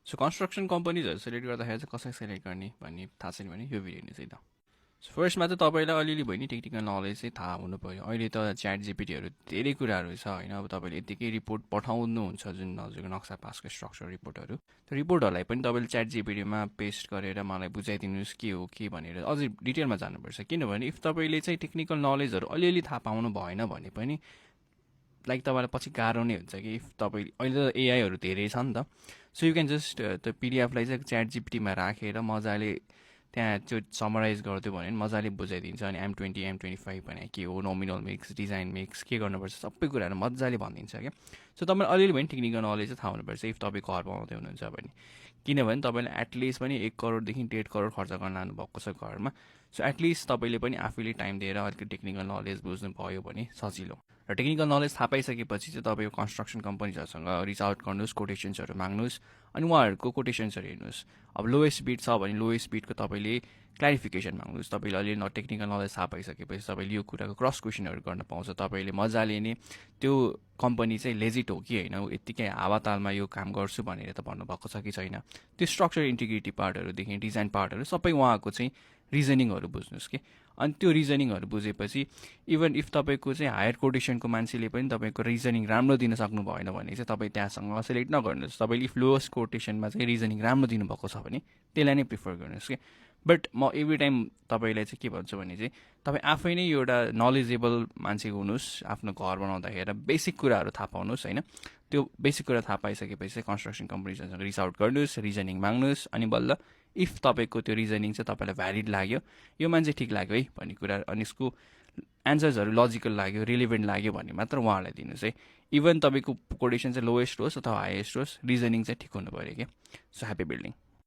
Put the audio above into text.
So construction कम्पनीजहरू select गर्दाखेरि चाहिँ कसरी सेलेक्ट गर्ने भन्ने थाहा छैन भने यो भिडियो हेर्नुहोस् है त। सो फर्स्टमा चाहिँ तपाईँलाई अलिअलि भयो नि टेक्निकल नलेज चाहिँ थाहा हुनु पऱ्यो। अहिले त च्याट जिपिटीहरू धेरै कुराहरू छ होइन। अब तपाईँले यतिकै रिपोर्ट पठाउनुहुन्छ जुन हजुरको नक्सा पासको स्ट्रक्चर रिपोर्टहरू, त्यो रिपोर्टहरूलाई पनि तपाईँले च्याट जिपिटीमा पेस्ट गरेर मलाई बुझाइदिनुहोस् के हो के भनेर अझै डिटेलमा जानुपर्छ। किनभने इफ तपाईँले चाहिँ टेक्निकल नलेजहरू अलिअलि थाहा पाउनु भएन भने पनि लाइक तपाईँलाई पछि गाह्रो नै हुन्छ कि इफ तपाईँ अहिले त एआईहरू धेरै छ नि त। सो यु क्यान जस्ट त्यो पिडिएफलाई चाहिँ च्याट जिपिटीमा राखेर मजाले त्यहाँ त्यो समराइज गरिदियो भने मजाले बुझाइदिन्छ। अनि M20 M25 भने के हो, नोमिनल मिक्स, डिजाइन मिक्स के गर्नुपर्छ सबै कुराहरू मजाले भनिदिन्छ क्या। सो तपाईँलाई अलिअलि भने टेक्निकल नलेज चाहिँ थाहा हुनुपर्छ इफ तपाईँ घर बनाउँदै हुनुहुन्छ भने। किनभने तपाईँले एटलिस्ट पनि 1 करोडदेखि 1.5 करोड खर्च गर्न लानुभएको छ घरमा। सो एटलिस्ट तपाईँले पनि आफैले टाइम दिएर अलिकति टेक्निकल नलेज बुझ्नु भयो भने सजिलो। र टेक्निकल नलेज थाहा पाइसकेपछि चाहिँ तपाईँको कन्स्ट्रक्सन कम्पनीहरूसँग रिच आउट गर्नुहोस्, कोटेसन्सहरू माग्नुहोस् अनि उहाँहरूको कोटेसन्सहरू हेर्नुहोस्। अब लोएस्ट बिड छ भने लोएस्ट बिडको तपाईँले क्ल्यारिफिकेसन माग्नुहोस्। तपाईँले अलिअलि टेक्निकल नलेज थाहा पाइसकेपछि तपाईँले यो कुराको क्रस क्वेसनहरू गर्न पाउँछ। तपाईँले मजाले नै त्यो कम्पनी चाहिँ लेजिट हो कि होइन, यत्तिकै हावातालमा यो काम गर्छु भनेर त भन्नुभएको छ कि छैन, त्यो स्ट्रक्चर इन्टिग्रिटी पार्टहरूदेखि डिजाइन पार्टहरू सबै उहाँको चाहिँ रिजनिङहरू बुझ्नुहोस् कि। अनि त्यो रिजनिङहरू बुझेपछि इभन इफ तपाईँको चाहिँ हायर कोटेसनको मान्छेले पनि तपाईँको रिजनिङ राम्रो दिन सक्नु भएन भने चाहिँ तपाईँ त्यहाँसँग सेलेक्ट नगर्नुहोस्। तपाईँले इफ लोएस्ट कोटेसनमा चाहिँ रिजनिङ राम्रो दिनुभएको छ भने त्यसलाई नै प्रिफर गर्नुहोस् कि। बट म एभ्री टाइम तपाईँलाई चाहिँ के भन्छु भने चाहिँ तपाईँ आफै नै एउटा नलेजेबल मान्छे हुनुहोस्। आफ्नो घर बनाउँदाखेरि बेसिक कुराहरू थाहा पाउनुहोस् होइन। त्यो बेसिक कुरा थाहा पाइसकेपछि चाहिँ कन्स्ट्रक्सन कम्पनीसँग रिच आउट गर्नुहोस्, रिजनिङ माग्नुहोस्। अनि बल्ल इफ तपाईँको त्यो रिजनिङ चाहिँ तपाईँलाई भ्यालिड लाग्यो, यो मान्छे ठिक लाग्यो है भन्ने कुरा, अनि यसको एन्सर्सहरू लजिकल लाग्यो, रिलेभेन्ट लाग्यो भने मात्र उहाँहरूलाई दिनुहोस् है। इभन तपाईँको कोटेसन चाहिँ लोएस्ट होस् अथवा हाइएस्ट होस्, रिजनिङ चाहिँ ठिक हुनु पऱ्यो क्या। So happy building.